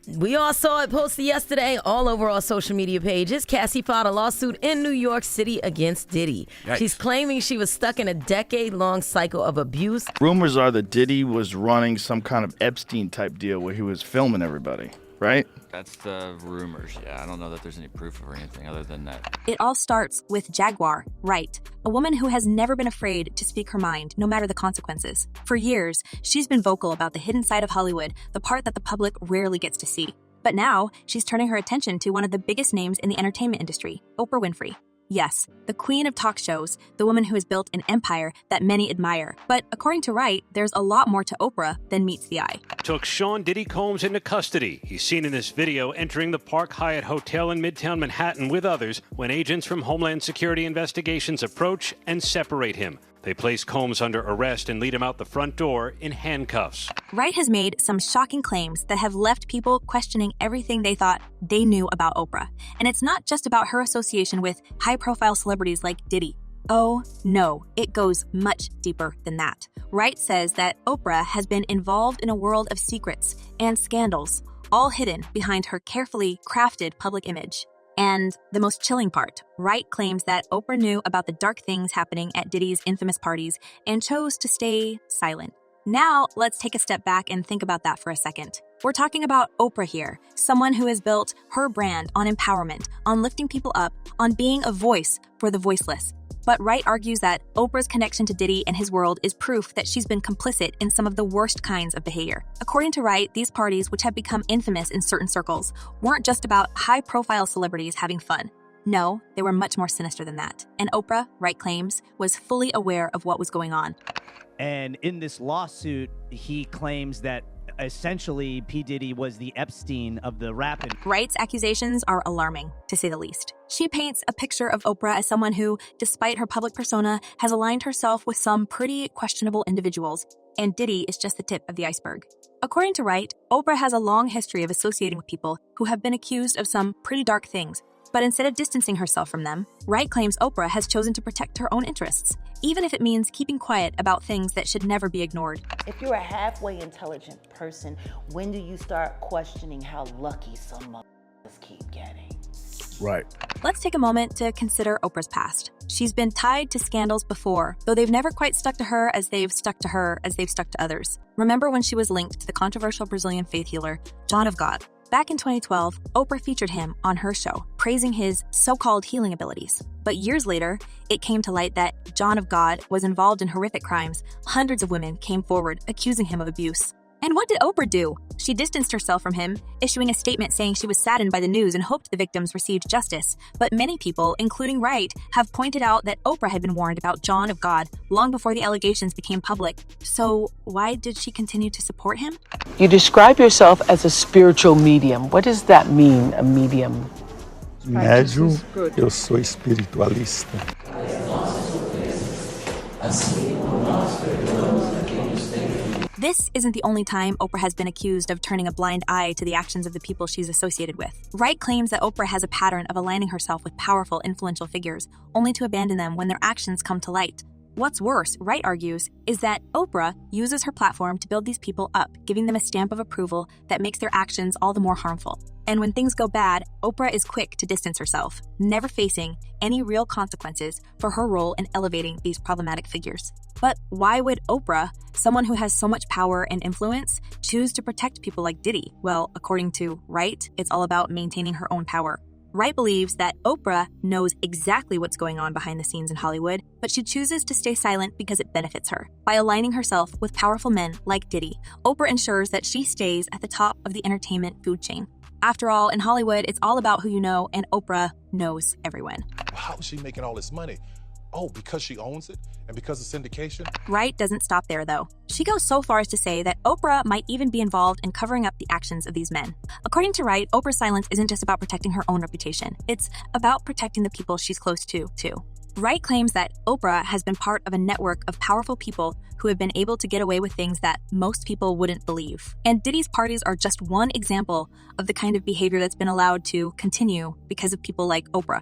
We all saw it posted yesterday all over our social media pages. Cassie filed a lawsuit in New York City against Diddy. Yikes. She's claiming she was stuck in a decade-long cycle of abuse. Rumors are that Diddy was running some kind of Epstein-type deal where he was filming everybody, right? That's the rumors, yeah. I don't know that there's any proof or anything other than that. It all starts with Jaguar Wright, a woman who has never been afraid to speak her mind, no matter the consequences. For years, she's been vocal about the hidden side of Hollywood, the part that the public rarely gets to see. But now, she's turning her attention to one of the biggest names in the entertainment industry, Oprah Winfrey. Yes, the queen of talk shows, the woman who has built an empire that many admire. But according to Wright, there's a lot more to Oprah than meets the eye. Took Sean Diddy Combs into custody. He's seen in this video entering the Park Hyatt Hotel in Midtown Manhattan with others when agents from Homeland Security Investigations approach and separate him. They place Combs under arrest and lead him out the front door in handcuffs. Wright has made some shocking claims that have left people questioning everything they thought they knew about Oprah. And it's not just about her association with high-profile celebrities like Diddy. Oh, no, it goes much deeper than that. Wright says that Oprah has been involved in a world of secrets and scandals, all hidden behind her carefully crafted public image. And the most chilling part, Wright claims that Oprah knew about the dark things happening at Diddy's infamous parties and chose to stay silent. Now, let's take a step back and think about that for a second. We're talking about Oprah here, someone who has built her brand on empowerment, on lifting people up, on being a voice for the voiceless. But Wright argues that Oprah's connection to Diddy and his world is proof that she's been complicit in some of the worst kinds of behavior. According to Wright, these parties, which have become infamous in certain circles, weren't just about high-profile celebrities having fun. No, they were much more sinister than that. And Oprah, Wright claims, was fully aware of what was going on. And in this lawsuit, he claims that essentially P. Diddy was the Epstein of the rap. Wright's accusations are alarming, to say the least. She paints a picture of Oprah as someone who, despite her public persona, has aligned herself with some pretty questionable individuals, and Diddy is just the tip of the iceberg. According to Wright, Oprah has a long history of associating with people who have been accused of some pretty dark things. But instead of distancing herself from them, Wright claims Oprah has chosen to protect her own interests, even if it means keeping quiet about things that should never be ignored. If you're a halfway intelligent person, when do you start questioning how lucky some motherfuckers keep getting? Right. Let's take a moment to consider Oprah's past. She's been tied to scandals before, though they've never quite stuck to her as they've stuck to her as they've stuck to others. Remember when she was linked to the controversial Brazilian faith healer, John of God? Back in 2012, Oprah featured him on her show, praising his so-called healing abilities. But years later, it came to light that John of God was involved in horrific crimes. Hundreds of women came forward accusing him of abuse. And what did Oprah do? She distanced herself from him, issuing a statement saying she was saddened by the news and hoped the victims received justice. But many people, including Wright, have pointed out that Oprah had been warned about John of God long before the allegations became public. So why did she continue to support him? You describe yourself as a spiritual medium. What does that mean, a medium? Médium, eu sou espiritualista. This isn't the only time Oprah has been accused of turning a blind eye to the actions of the people she's associated with. Wright claims that Oprah has a pattern of aligning herself with powerful, influential figures, only to abandon them when their actions come to light. What's worse, Wright argues, is that Oprah uses her platform to build these people up, giving them a stamp of approval that makes their actions all the more harmful. And when things go bad, Oprah is quick to distance herself, never facing any real consequences for her role in elevating these problematic figures. But why would Oprah, someone who has so much power and influence, choose to protect people like Diddy? Well, according to Wright, it's all about maintaining her own power. Wright believes that Oprah knows exactly what's going on behind the scenes in Hollywood, but she chooses to stay silent because it benefits her. By aligning herself with powerful men like Diddy, Oprah ensures that she stays at the top of the entertainment food chain. After all, in Hollywood, it's all about who you know, and Oprah knows everyone. How is she making all this money? Oh, because she owns it? And because of syndication? Wright doesn't stop there, though. She goes so far as to say that Oprah might even be involved in covering up the actions of these men. According to Wright, Oprah's silence isn't just about protecting her own reputation. It's about protecting the people she's close to, too. Wright claims that Oprah has been part of a network of powerful people who have been able to get away with things that most people wouldn't believe. And Diddy's parties are just one example of the kind of behavior that's been allowed to continue because of people like Oprah.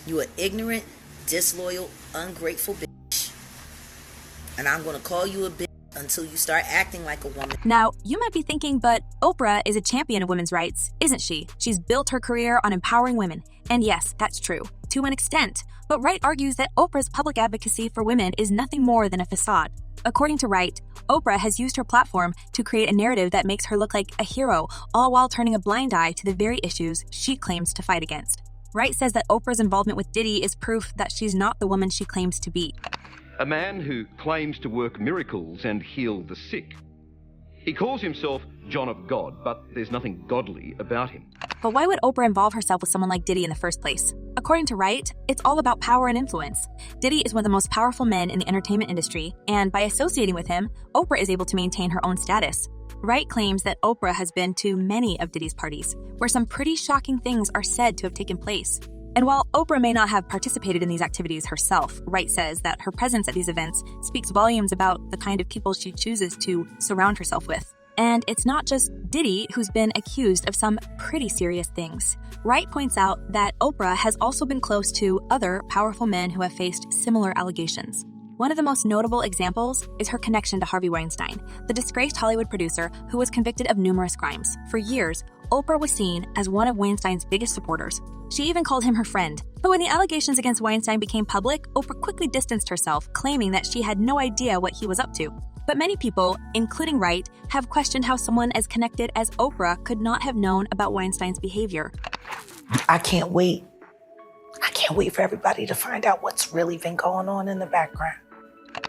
You are ignorant, disloyal, ungrateful bitch. And I'm going to call you a bitch until you start acting like a woman. Now, you might be thinking, but Oprah is a champion of women's rights, isn't she? She's built her career on empowering women. And yes, that's true, to an extent. But Wright argues that Oprah's public advocacy for women is nothing more than a facade. According to Wright, Oprah has used her platform to create a narrative that makes her look like a hero, all while turning a blind eye to the very issues she claims to fight against. Wright says that Oprah's involvement with Diddy is proof that she's not the woman she claims to be. A man who claims to work miracles and heal the sick. He calls himself John of God, but there's nothing godly about him. But why would Oprah involve herself with someone like Diddy in the first place? According to Wright, it's all about power and influence. Diddy is one of the most powerful men in the entertainment industry, and by associating with him, Oprah is able to maintain her own status. Wright claims that Oprah has been to many of Diddy's parties, where some pretty shocking things are said to have taken place. And while Oprah may not have participated in these activities herself, Wright says that her presence at these events speaks volumes about the kind of people she chooses to surround herself with. And it's not just Diddy who's been accused of some pretty serious things. Wright points out that Oprah has also been close to other powerful men who have faced similar allegations. One of the most notable examples is her connection to Harvey Weinstein, the disgraced Hollywood producer who was convicted of numerous crimes. For years, Oprah was seen as one of Weinstein's biggest supporters. She even called him her friend. But when the allegations against Weinstein became public, Oprah quickly distanced herself, claiming that she had no idea what he was up to. But many people, including Wright, have questioned how someone as connected as Oprah could not have known about Weinstein's behavior. I can't wait. I can't wait for everybody to find out what's really been going on in the background.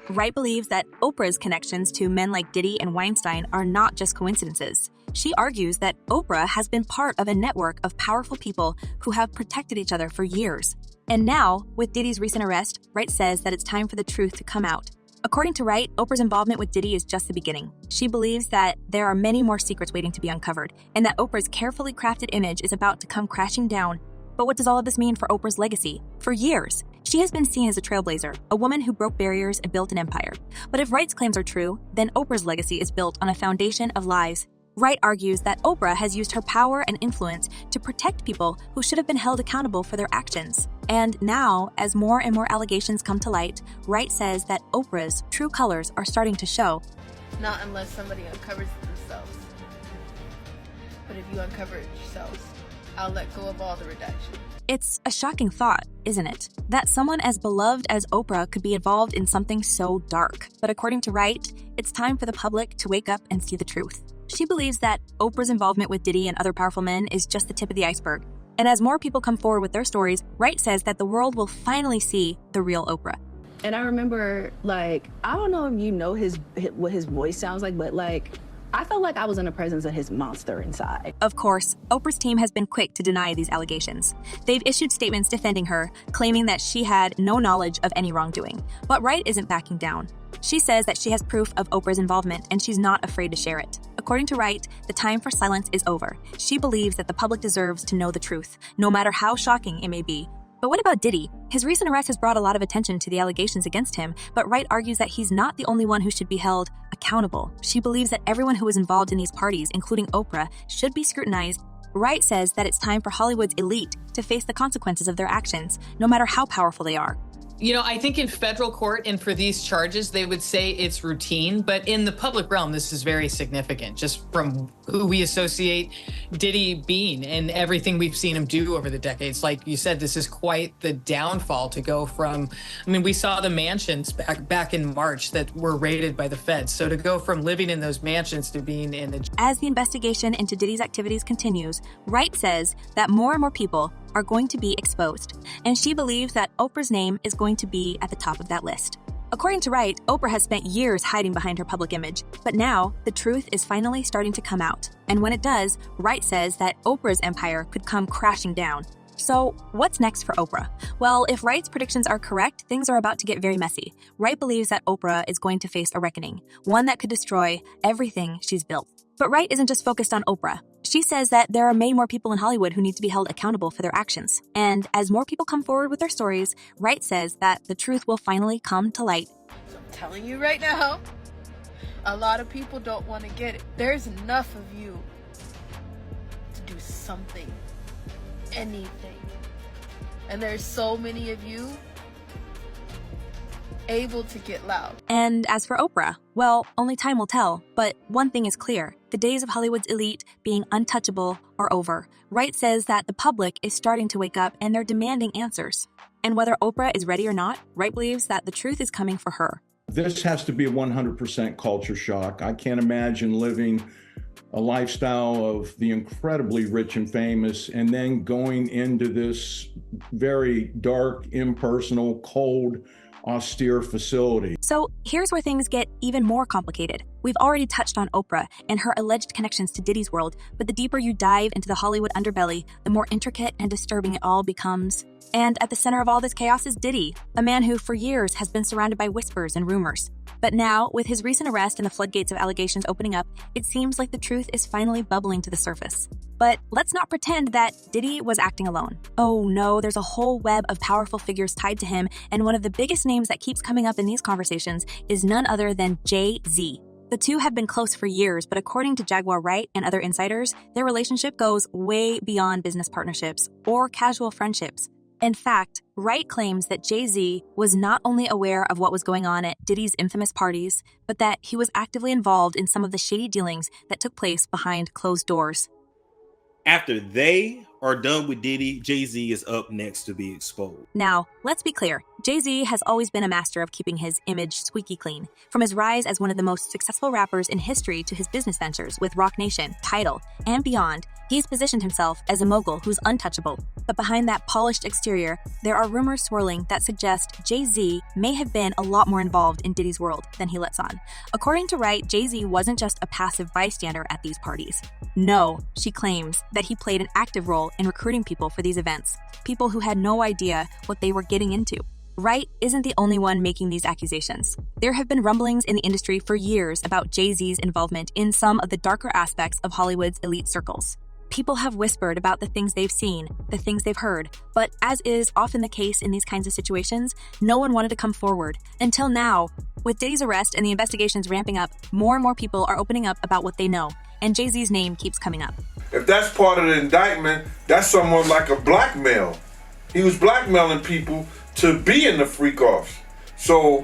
Wright believes that Oprah's connections to men like Diddy and Weinstein are not just coincidences. She argues that Oprah has been part of a network of powerful people who have protected each other for years. And now, with Diddy's recent arrest, Wright says that it's time for the truth to come out. According to Wright, Oprah's involvement with Diddy is just the beginning. She believes that there are many more secrets waiting to be uncovered, and that Oprah's carefully crafted image is about to come crashing down. But what does all of this mean for Oprah's legacy? For years, she has been seen as a trailblazer, a woman who broke barriers and built an empire. But if Wright's claims are true, then Oprah's legacy is built on a foundation of lies. Wright argues that Oprah has used her power and influence to protect people who should have been held accountable for their actions. And now, as more and more allegations come to light, Wright says that Oprah's true colors are starting to show. Not unless somebody uncovers it themselves. But if you uncover it yourselves, I'll let go of all the redaction. It's a shocking thought, isn't it? That someone as beloved as Oprah could be involved in something so dark. But according to Wright, it's time for the public to wake up and see the truth. She believes that Oprah's involvement with Diddy and other powerful men is just the tip of the iceberg. And as more people come forward with their stories, Wright says that the world will finally see the real Oprah. And I remember, I don't know if you know what his voice sounds like, but I felt like I was in the presence of his monster inside. Of course, Oprah's team has been quick to deny these allegations. They've issued statements defending her, claiming that she had no knowledge of any wrongdoing. But Wright isn't backing down. She says that she has proof of Oprah's involvement and she's not afraid to share it. According to Wright, the time for silence is over. She believes that the public deserves to know the truth, no matter how shocking it may be. But what about Diddy? His recent arrest has brought a lot of attention to the allegations against him, but Wright argues that he's not the only one who should be held accountable. She believes that everyone who was involved in these parties, including Oprah, should be scrutinized. Wright says that it's time for Hollywood's elite to face the consequences of their actions, no matter how powerful they are. You know, I think in federal court and for these charges, they would say it's routine, but in the public realm, this is very significant, just from who we associate Diddy being and everything we've seen him do over the decades. Like you said, this is quite the downfall to go from, we saw the mansions back in March that were raided by the feds. So to go from living in those mansions to being in the... As the investigation into Diddy's activities continues, Wright says that more and more people are going to be exposed, and she believes that Oprah's name is going to be at the top of that list. According to Wright, Oprah has spent years hiding behind her public image, but now the truth is finally starting to come out. And when it does, Wright says that Oprah's empire could come crashing down. So what's next for Oprah? Well, if Wright's predictions are correct, things are about to get very messy. Wright believes that Oprah is going to face a reckoning, one that could destroy everything she's built. But Wright isn't just focused on Oprah. She says that there are many more people in Hollywood who need to be held accountable for their actions. And as more people come forward with their stories, Wright says that the truth will finally come to light. So I'm telling you right now, a lot of people don't want to get it. There's enough of you to do something, anything. And there's so many of you, able to get loud. And as for Oprah, well, only time will tell. But one thing is clear. The days of Hollywood's elite being untouchable are over. Wright says that the public is starting to wake up and they're demanding answers. And whether Oprah is ready or not, Wright believes that the truth is coming for her. This has to be a 100% culture shock. I can't imagine living a lifestyle of the incredibly rich and famous and then going into this very dark, impersonal, cold, austere facility. So here's where things get even more complicated. We've already touched on Oprah and her alleged connections to Diddy's world, but the deeper you dive into the Hollywood underbelly, the more intricate and disturbing it all becomes. And at the center of all this chaos is Diddy, a man who for years has been surrounded by whispers and rumors. But now, with his recent arrest and the floodgates of allegations opening up, it seems like the truth is finally bubbling to the surface. But let's not pretend that Diddy was acting alone. Oh no, there's a whole web of powerful figures tied to him, and one of the biggest names that keeps coming up in these conversations is none other than Jay-Z. The two have been close for years, but according to Jaguar Wright and other insiders, their relationship goes way beyond business partnerships or casual friendships. In fact, Wright claims that Jay-Z was not only aware of what was going on at Diddy's infamous parties, but that he was actively involved in some of the shady dealings that took place behind closed doors. After they are done with Diddy, Jay-Z is up next to be exposed. Now, let's be clear. Jay-Z has always been a master of keeping his image squeaky clean. From his rise as one of the most successful rappers in history to his business ventures with Roc Nation, Tidal, and beyond, he's positioned himself as a mogul who's untouchable. But behind that polished exterior, there are rumors swirling that suggest Jay-Z may have been a lot more involved in Diddy's world than he lets on. According to Wright, Jay-Z wasn't just a passive bystander at these parties. No, she claims that he played an active role in recruiting people for these events, people who had no idea what they were getting into. Wright isn't the only one making these accusations. There have been rumblings in the industry for years about Jay-Z's involvement in some of the darker aspects of Hollywood's elite circles. People have whispered about the things they've seen, the things they've heard, but as is often the case in these kinds of situations, no one wanted to come forward. Until now, with Diddy's arrest and the investigations ramping up, more and more people are opening up about what they know, and Jay-Z's name keeps coming up. If that's part of the indictment, that's somewhat like a blackmail. He was blackmailing people to be in the freak-offs. So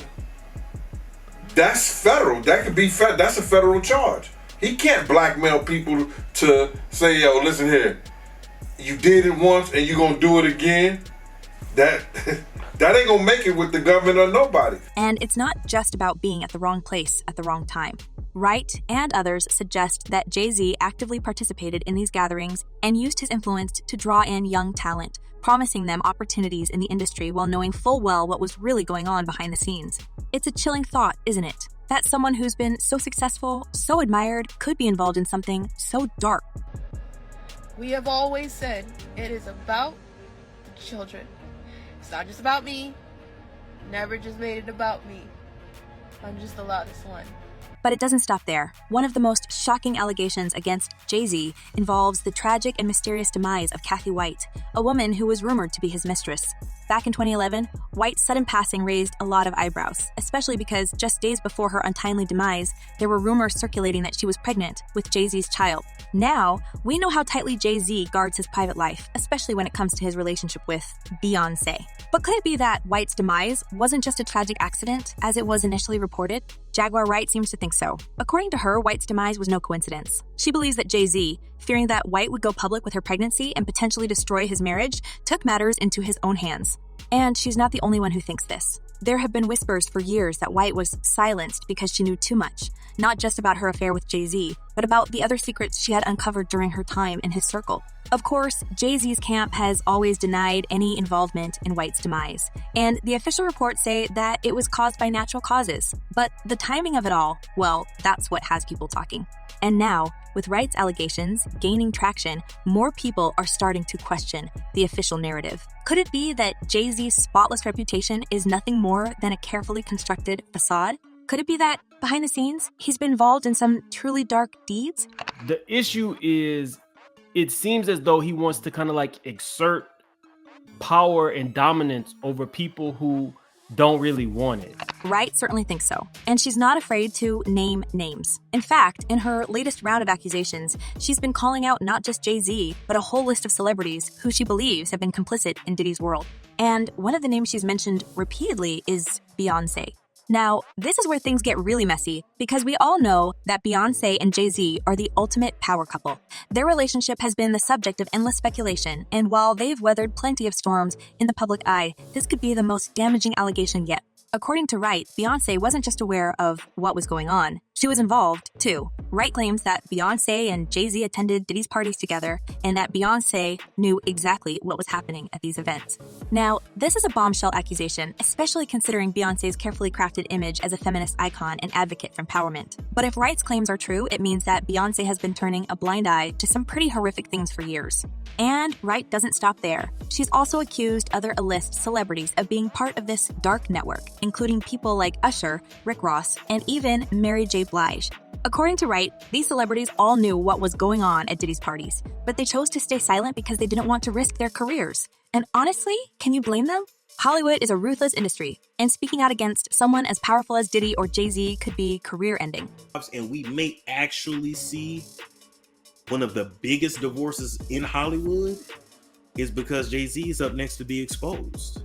that's federal. That could be that's a federal charge. He can't blackmail people to say, yo, listen here, you did it once and you're gonna do it again. That ain't gonna make it with the government or nobody. And it's not just about being at the wrong place at the wrong time. Wright and others suggest that Jay-Z actively participated in these gatherings and used his influence to draw in young talent, promising them opportunities in the industry while knowing full well what was really going on behind the scenes. It's a chilling thought, isn't it? That someone who's been so successful, so admired, could be involved in something so dark. We have always said it is about the children. It's not just about me. Never just made it about me. I'm just the loudest one. But it doesn't stop there. One of the most shocking allegations against Jay-Z involves the tragic and mysterious demise of Kathy White, a woman who was rumored to be his mistress. Back in 2011, White's sudden passing raised a lot of eyebrows, especially because just days before her untimely demise, there were rumors circulating that she was pregnant with Jay-Z's child. Now, we know how tightly Jay-Z guards his private life, especially when it comes to his relationship with Beyoncé. But could it be that White's demise wasn't just a tragic accident, as it was initially reported? Jaguar Wright seems to think so. According to her, White's demise was no coincidence. She believes that Jay-Z, fearing that White would go public with her pregnancy and potentially destroy his marriage, took matters into his own hands. And she's not the only one who thinks this. There have been whispers for years that White was silenced because she knew too much, not just about her affair with Jay-Z, but about the other secrets she had uncovered during her time in his circle. Of course, Jay-Z's camp has always denied any involvement in White's demise, and the official reports say that it was caused by natural causes. But the timing of it all, well, that's what has people talking. And now, with Wright's allegations gaining traction, more people are starting to question the official narrative. Could it be that Jay-Z's spotless reputation is nothing more than a carefully constructed facade? Could it be that, behind the scenes, he's been involved in some truly dark deeds? The issue is, it seems as though he wants to kind of like exert power and dominance over people who don't really want it. Wright certainly thinks so, and she's not afraid to name names. In fact, in her latest round of accusations, she's been calling out not just Jay-Z, but a whole list of celebrities who she believes have been complicit in Diddy's world. And one of the names she's mentioned repeatedly is Beyoncé. Now, this is where things get really messy, because we all know that Beyoncé and Jay-Z are the ultimate power couple. Their relationship has been the subject of endless speculation, and while they've weathered plenty of storms in the public eye, this could be the most damaging allegation yet. According to Wright, Beyoncé wasn't just aware of what was going on, she was involved, too. Wright claims that Beyoncé and Jay-Z attended Diddy's parties together and that Beyoncé knew exactly what was happening at these events. Now, this is a bombshell accusation, especially considering Beyoncé's carefully crafted image as a feminist icon and advocate for empowerment. But if Wright's claims are true, it means that Beyoncé has been turning a blind eye to some pretty horrific things for years. And Wright doesn't stop there. She's also accused other A-list celebrities of being part of this dark network, including people like Usher, Rick Ross, and even Mary J. Blige. According to Wright, these celebrities all knew what was going on at Diddy's parties, but they chose to stay silent because they didn't want to risk their careers. And honestly, can you blame them? Hollywood is a ruthless industry, and speaking out against someone as powerful as Diddy or Jay-Z could be career-ending. And we may actually see one of the biggest divorces in Hollywood is because Jay-Z is up next to be exposed.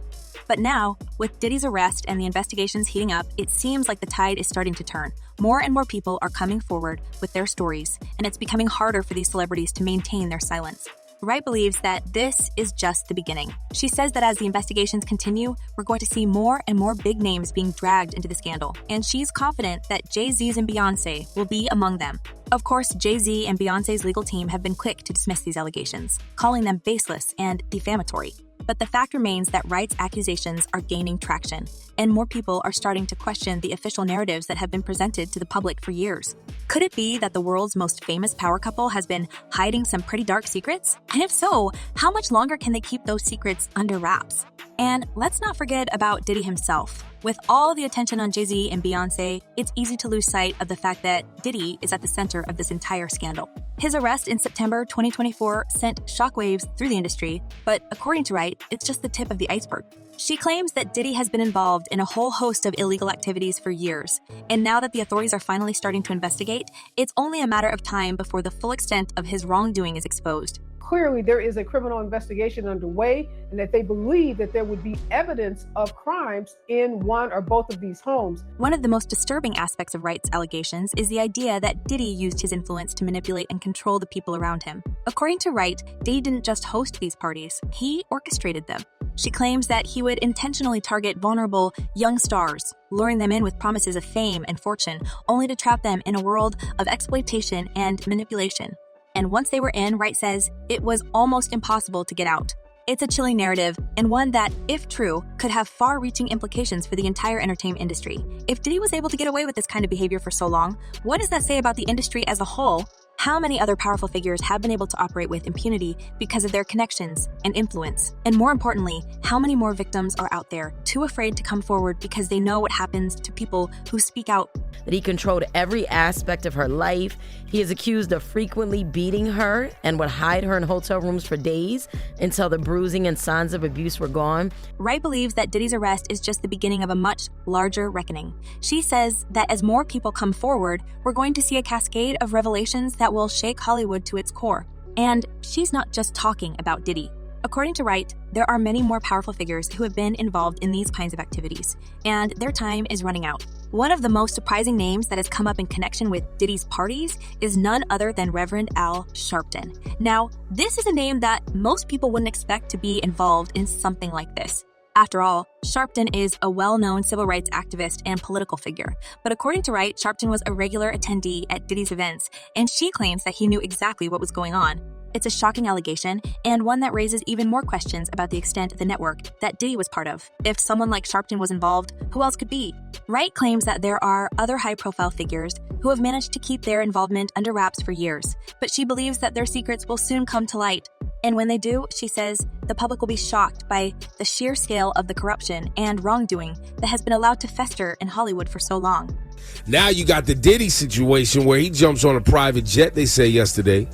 But now, with Diddy's arrest and the investigations heating up, it seems like the tide is starting to turn. More and more people are coming forward with their stories, and it's becoming harder for these celebrities to maintain their silence. Wright believes that this is just the beginning. She says that as the investigations continue, we're going to see more and more big names being dragged into the scandal, and she's confident that Jay-Z's and Beyoncé will be among them. Of course, Jay-Z and Beyoncé's legal team have been quick to dismiss these allegations, calling them baseless and defamatory. But the fact remains that Wright's accusations are gaining traction, and more people are starting to question the official narratives that have been presented to the public for years. Could it be that the world's most famous power couple has been hiding some pretty dark secrets? And if so, how much longer can they keep those secrets under wraps? And let's not forget about Diddy himself. With all the attention on Jay-Z and Beyoncé, it's easy to lose sight of the fact that Diddy is at the center of this entire scandal. His arrest in September 2024 sent shockwaves through the industry, but according to Wright, it's just the tip of the iceberg. She claims that Diddy has been involved in a whole host of illegal activities for years, and now that the authorities are finally starting to investigate, it's only a matter of time before the full extent of his wrongdoing is exposed. Clearly, there is a criminal investigation underway, and that they believe that there would be evidence of crimes in one or both of these homes. One of the most disturbing aspects of Wright's allegations is the idea that Diddy used his influence to manipulate and control the people around him. According to Wright, Diddy didn't just host these parties, he orchestrated them. She claims that he would intentionally target vulnerable young stars, luring them in with promises of fame and fortune, only to trap them in a world of exploitation and manipulation. And once they were in, Wright says, it was almost impossible to get out. It's a chilling narrative, and one that, if true, could have far-reaching implications for the entire entertainment industry. If Diddy was able to get away with this kind of behavior for so long, what does that say about the industry as a whole? How many other powerful figures have been able to operate with impunity because of their connections and influence? And more importantly, how many more victims are out there too afraid to come forward because they know what happens to people who speak out? That he controlled every aspect of her life. He is accused of frequently beating her and would hide her in hotel rooms for days until the bruising and signs of abuse were gone. Wright believes that Diddy's arrest is just the beginning of a much larger reckoning. She says that as more people come forward, we're going to see a cascade of revelations that will shake Hollywood to its core. And she's not just talking about Diddy. According to Wright, there are many more powerful figures who have been involved in these kinds of activities, and their time is running out. One of the most surprising names that has come up in connection with Diddy's parties is none other than Reverend Al Sharpton. Now, this is a name that most people wouldn't expect to be involved in something like this. After all, Sharpton is a well-known civil rights activist and political figure. But according to Wright, Sharpton was a regular attendee at Diddy's events, and she claims that he knew exactly what was going on. It's a shocking allegation, and one that raises even more questions about the extent of the network that Diddy was part of. If someone like Sharpton was involved, who else could be? Wright claims that there are other high-profile figures who have managed to keep their involvement under wraps for years, but she believes that their secrets will soon come to light. And when they do, she says, the public will be shocked by the sheer scale of the corruption and wrongdoing that has been allowed to fester in Hollywood for so long. Now you got the Diddy situation where he jumps on a private jet, they say yesterday,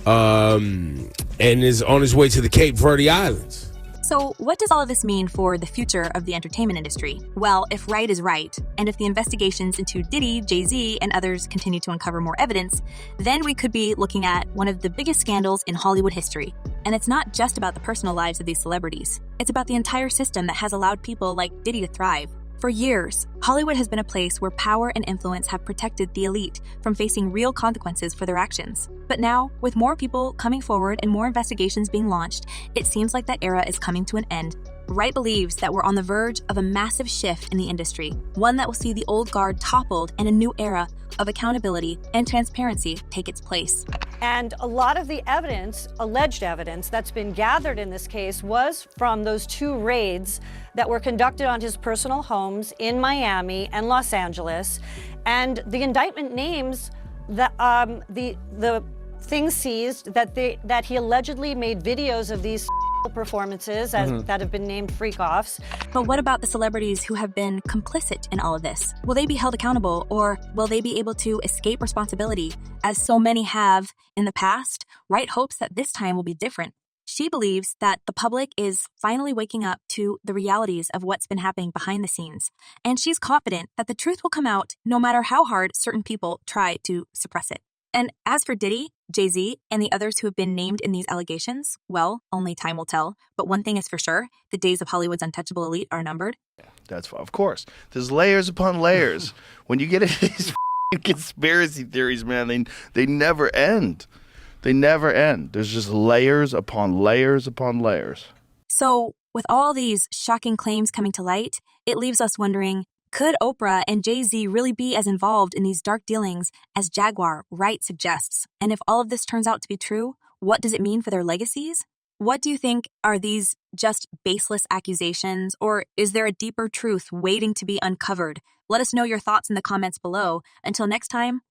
and is on his way to the Cape Verde Islands. So, what does all of this mean for the future of the entertainment industry? Well, if Wright is right, and if the investigations into Diddy, Jay-Z, and others continue to uncover more evidence, then we could be looking at one of the biggest scandals in Hollywood history. And it's not just about the personal lives of these celebrities. It's about the entire system that has allowed people like Diddy to thrive. For years, Hollywood has been a place where power and influence have protected the elite from facing real consequences for their actions. But now, with more people coming forward and more investigations being launched, it seems like that era is coming to an end. Wright believes that we're on the verge of a massive shift in the industry, one that will see the old guard toppled and a new era of accountability and transparency take its place. And a lot of the evidence, alleged evidence, that's been gathered in this case was from those 2 raids that were conducted on his personal homes in Miami and Los Angeles. And the indictment names the things seized that he allegedly made videos of these performances that have been named freak-offs. But what about the celebrities who have been complicit in all of this? Will they be held accountable, or will they be able to escape responsibility, as so many have in the past? Wright hopes that this time will be different. She believes that the public is finally waking up to the realities of what's been happening behind the scenes, and she's confident that the truth will come out no matter how hard certain people try to suppress it. And as for Diddy, Jay-Z, and the others who have been named in these allegations, well, only time will tell. But one thing is for sure, the days of Hollywood's untouchable elite are numbered. That's of course. There's layers upon layers. When you get into these conspiracy theories, man, they never end. They never end. There's just layers upon layers upon layers. So, with all these shocking claims coming to light, it leaves us wondering, could Oprah and Jay-Z really be as involved in these dark dealings as Jaguar Wright suggests? And if all of this turns out to be true, what does it mean for their legacies? What do you think? Are these just baseless accusations, or is there a deeper truth waiting to be uncovered? Let us know your thoughts in the comments below. Until next time,